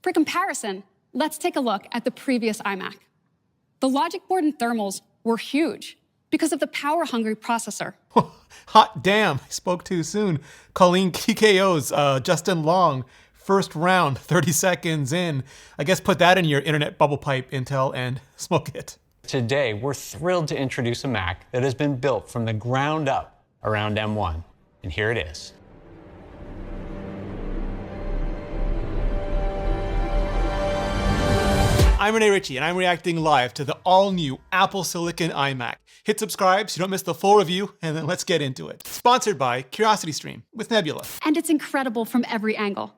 For comparison, let's take a look at the previous iMac. The logic board and thermals were huge because of the power-hungry processor. Hot damn, I spoke too soon. Colleen TKO's Justin Long, first round, 30 seconds in. I guess put that in your internet bubble pipe, Intel, and smoke it. Today, we're thrilled to introduce a Mac that has been built from the ground up around M1. And here it is. I'm Rene Ritchie, and I'm reacting live to the all-new Apple Silicon iMac. Hit subscribe so you don't miss the full review, and then let's get into it. Sponsored by CuriosityStream with Nebula. And it's incredible from every angle.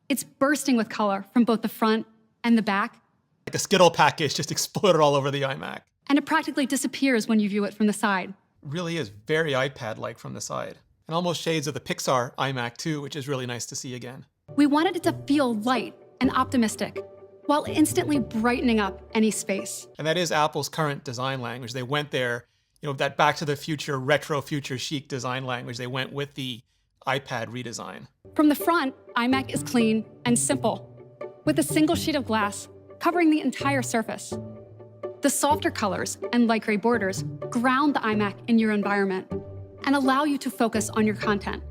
It's bursting with color from both the front and the back. Like a Skittle package just exploded all over the iMac. And it practically disappears when you view it from the side. Really is very iPad-like from the side. And almost shades of the Pixar iMac too, which is really nice to see again. We wanted it to feel light and optimistic, while instantly brightening up any space. And that is Apple's current design language. They went there, that Back to the Future, retro future chic design language. They went with the iPad redesign. From the front, iMac is clean and simple, with a single sheet of glass covering the entire surface. The softer colors and light gray borders ground the iMac in your environment and allow you to focus on your content.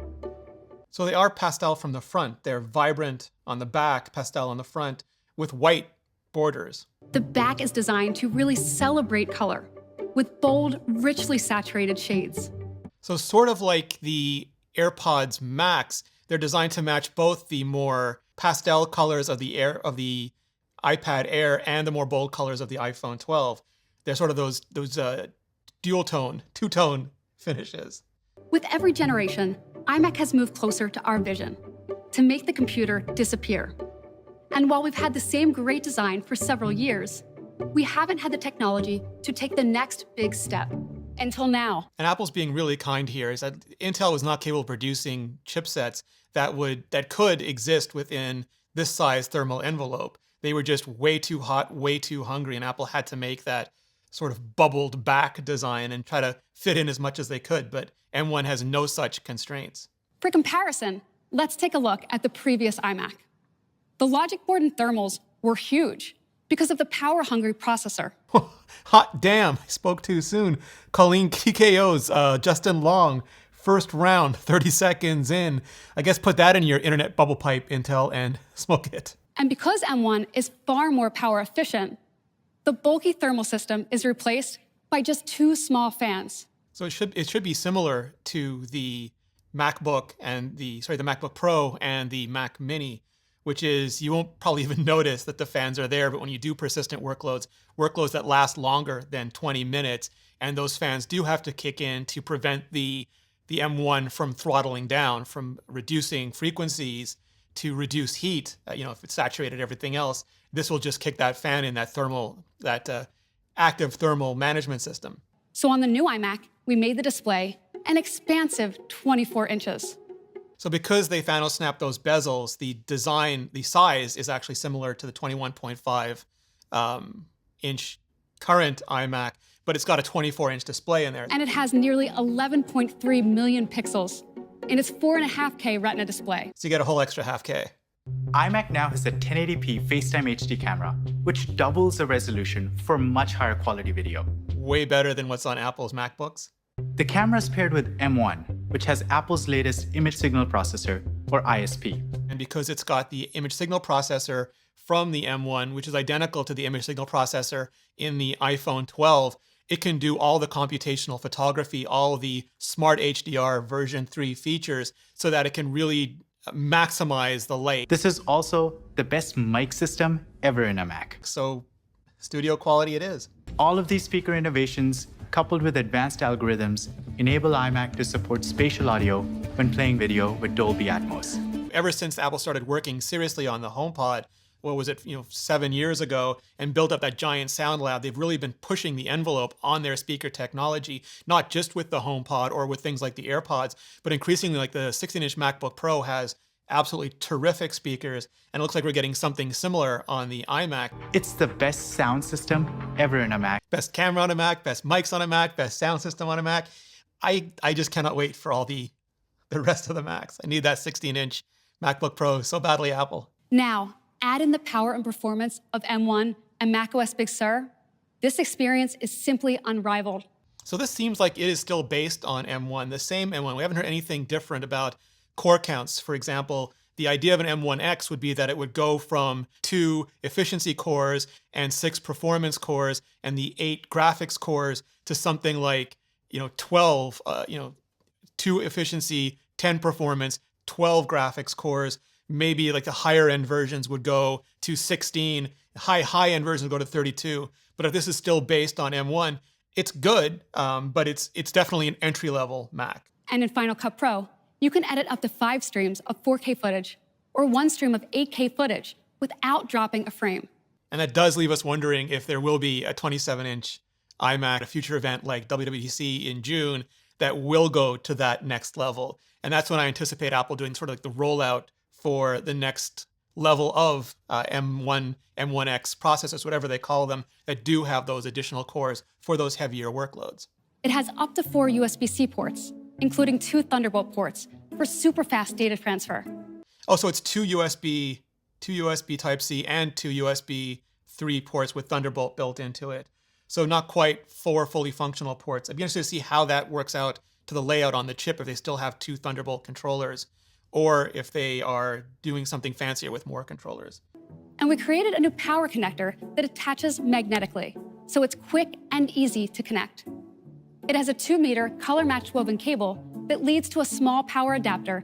So they are pastel from the front. They're vibrant on the back, pastel on the front, with white borders. The back is designed to really celebrate color, with bold, richly saturated shades. So sort of like the AirPods Max, they're designed to match both the more pastel colors of the iPad Air and the more bold colors of the iPhone 12. They're sort of those dual tone, two-tone finishes. With every generation, iMac has moved closer to our vision, to make the computer disappear. And while we've had the same great design for several years, we haven't had the technology to take the next big step until now. And Apple's being really kind here, is that Intel was not capable of producing chipsets that could exist within this size thermal envelope. They were just way too hot, way too hungry, and Apple had to make that sort of bubbled back design and try to fit in as much as they could, but M1 has no such constraints. For comparison, let's take a look at the previous iMac. The logic board and thermals were huge because of the power-hungry processor. Hot damn, I spoke too soon. Colleen TKO's Justin Long, first round, 30 seconds in. I guess put that in your internet bubble pipe, Intel, and smoke it. And because M1 is far more power efficient, the bulky thermal system is replaced by just two small fans. So it should be similar to the MacBook and the MacBook Pro and the Mac Mini, which is you won't probably even notice that the fans are there, but when you do persistent workloads that last longer than 20 minutes, and those fans do have to kick in to prevent the M1 from throttling down, from reducing frequencies to reduce heat, if it's saturated everything else, this will just kick that fan in, that active thermal management system. So on the new iMac, we made the display an expansive 24 inches. So because they Thanos snapped those bezels, the size is actually similar to the 21.5 inch current iMac, but it's got a 24-inch display in there. And it has nearly 11.3 million pixels in its 4.5K Retina display. So you get a whole extra half K. iMac now has a 1080p FaceTime HD camera, which doubles the resolution for much higher quality video. Way better than what's on Apple's MacBooks. The camera is paired with M1, which has Apple's latest image signal processor, or ISP. And because it's got the image signal processor from the M1, which is identical to the image signal processor in the iPhone 12, it can do all the computational photography, all the smart HDR version 3 features, so that it can really maximize the light. This is also the best mic system ever in a Mac. So studio quality it is. All of these speaker innovations, coupled with advanced algorithms, enable iMac to support spatial audio when playing video with Dolby Atmos. Ever since Apple started working seriously on the HomePod, 7 years ago, and built up that giant sound lab, they've really been pushing the envelope on their speaker technology, not just with the HomePod or with things like the AirPods, but increasingly like the 16-inch MacBook Pro has absolutely terrific speakers, and it looks like we're getting something similar on the iMac. It's the best sound system ever in a Mac. Best camera on a Mac, best mics on a Mac, best sound system on a Mac. I just cannot wait for all the rest of the Macs. I need that 16-inch MacBook Pro so badly, Apple. Now, add in the power and performance of M1 and macOS Big Sur, this experience is simply unrivaled. So this seems like it is still based on M1, the same M1. We haven't heard anything different about core counts. For example, the idea of an M1X would be that it would go from 2 efficiency cores and 6 performance cores and the 8 graphics cores to something like, 12, 2 efficiency, 10 performance, 12 graphics cores. Maybe like the higher end versions would go to 16, high end versions would go to 32. But if this is still based on M1, it's good, but it's definitely an entry level Mac. And in Final Cut Pro, you can edit up to 5 streams of 4K footage or 1 stream of 8K footage without dropping a frame. And that does leave us wondering if there will be a 27-inch iMac, a future event like WWDC in June, that will go to that next level. And that's when I anticipate Apple doing sort of like the rollout for the next level of M1, M1X processors, whatever they call them, that do have those additional cores for those heavier workloads. It has up to 4 USB-C ports, including 2 Thunderbolt ports for super fast data transfer. Oh, so it's 2 USB Type-C and 2 USB 3 ports with Thunderbolt built into it. So not quite 4 fully functional ports. I'd be interested to see how that works out to the layout on the chip, if they still have 2 Thunderbolt controllers, or if they are doing something fancier with more controllers. And we created a new power connector that attaches magnetically, so it's quick and easy to connect. It has a 2-meter color-matched woven cable that leads to a small power adapter.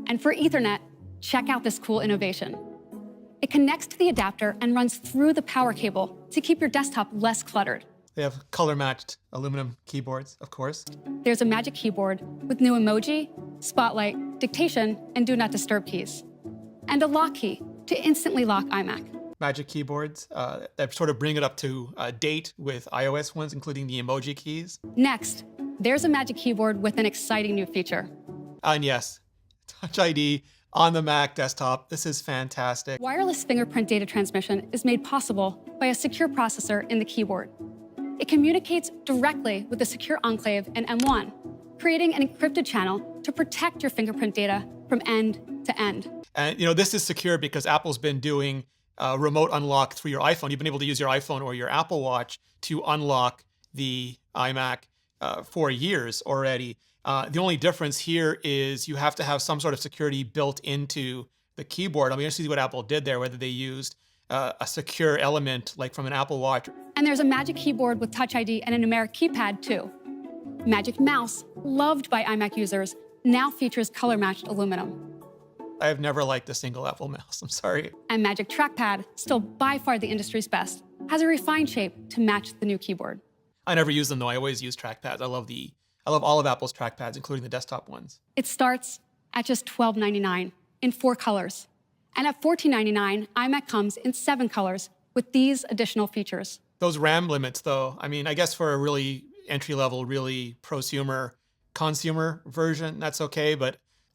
And for Ethernet, check out this cool innovation. It connects to the adapter and runs through the power cable to keep your desktop less cluttered. They have color-matched aluminum keyboards, of course. There's a Magic Keyboard with new emoji, spotlight, dictation, and do not disturb keys. And a lock key to instantly lock iMac. Magic keyboards that sort of bring it up to date with iOS ones, including the emoji keys. Next, there's a Magic Keyboard with an exciting new feature. And yes, Touch ID on the Mac desktop. This is fantastic. Wireless fingerprint data transmission is made possible by a secure processor in the keyboard. It communicates directly with the secure enclave in M1, creating an encrypted channel to protect your fingerprint data from end to end. And this is secure because Apple's been doing remote unlock through your iPhone. You've been able to use your iPhone or your Apple Watch to unlock the iMac for years already. The only difference here is you have to have some sort of security built into the keyboard. I'm interested to see what Apple did there, whether they used a secure element like from an Apple Watch. And there's a Magic Keyboard with Touch ID and a numeric keypad too. Magic Mouse, loved by iMac users, now features color-matched aluminum. I have never liked a single Apple mouse, I'm sorry. And Magic Trackpad, still by far the industry's best, has a refined shape to match the new keyboard. I never use them though, I always use trackpads. I love all of Apple's trackpads, including the desktop ones. It starts at just $12.99 in 4 colors. And at $14.99, iMac comes in 7 colors with these additional features. Those RAM limits though, I guess for a really entry-level, really prosumer, consumer version, that's okay,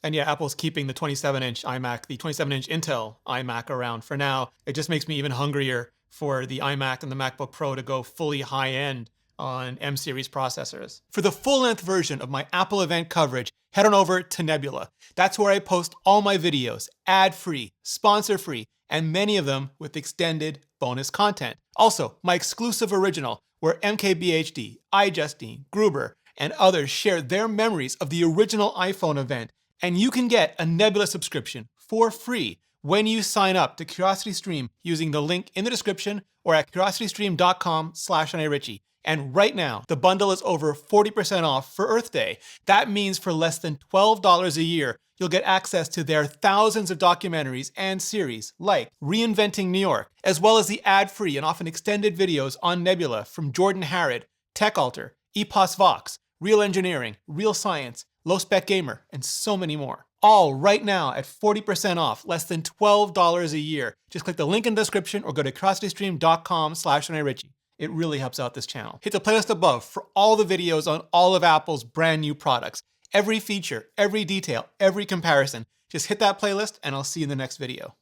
and yeah, Apple's keeping the 27-inch iMac, the 27-inch Intel iMac around for now. It just makes me even hungrier for the iMac and the MacBook Pro to go fully high-end on M-series processors. For the full-length version of my Apple event coverage, head on over to Nebula. That's where I post all my videos, ad-free, sponsor-free, and many of them with extended bonus content. Also, my exclusive original, where MKBHD, iJustine, Gruber, and others share their memories of the original iPhone event. And you can get a Nebula subscription for free when you sign up to CuriosityStream using the link in the description or at curiositystream.com/Ritchie. And right now, the bundle is over 40% off for Earth Day. That means for less than $12 a year, you'll get access to their thousands of documentaries and series like Reinventing New York, as well as the ad-free and often extended videos on Nebula from Jordan Harrod, TechAltar, EPOS Vox, Real Engineering, Real Science, Low Spec Gamer, and so many more. All right now at 40% off, less than $12 a year. Just click the link in the description or go to curiositystream.com/Ritchie. It really helps out this channel. Hit the playlist above for all the videos on all of Apple's brand new products. Every feature, every detail, every comparison. Just hit that playlist and I'll see you in the next video.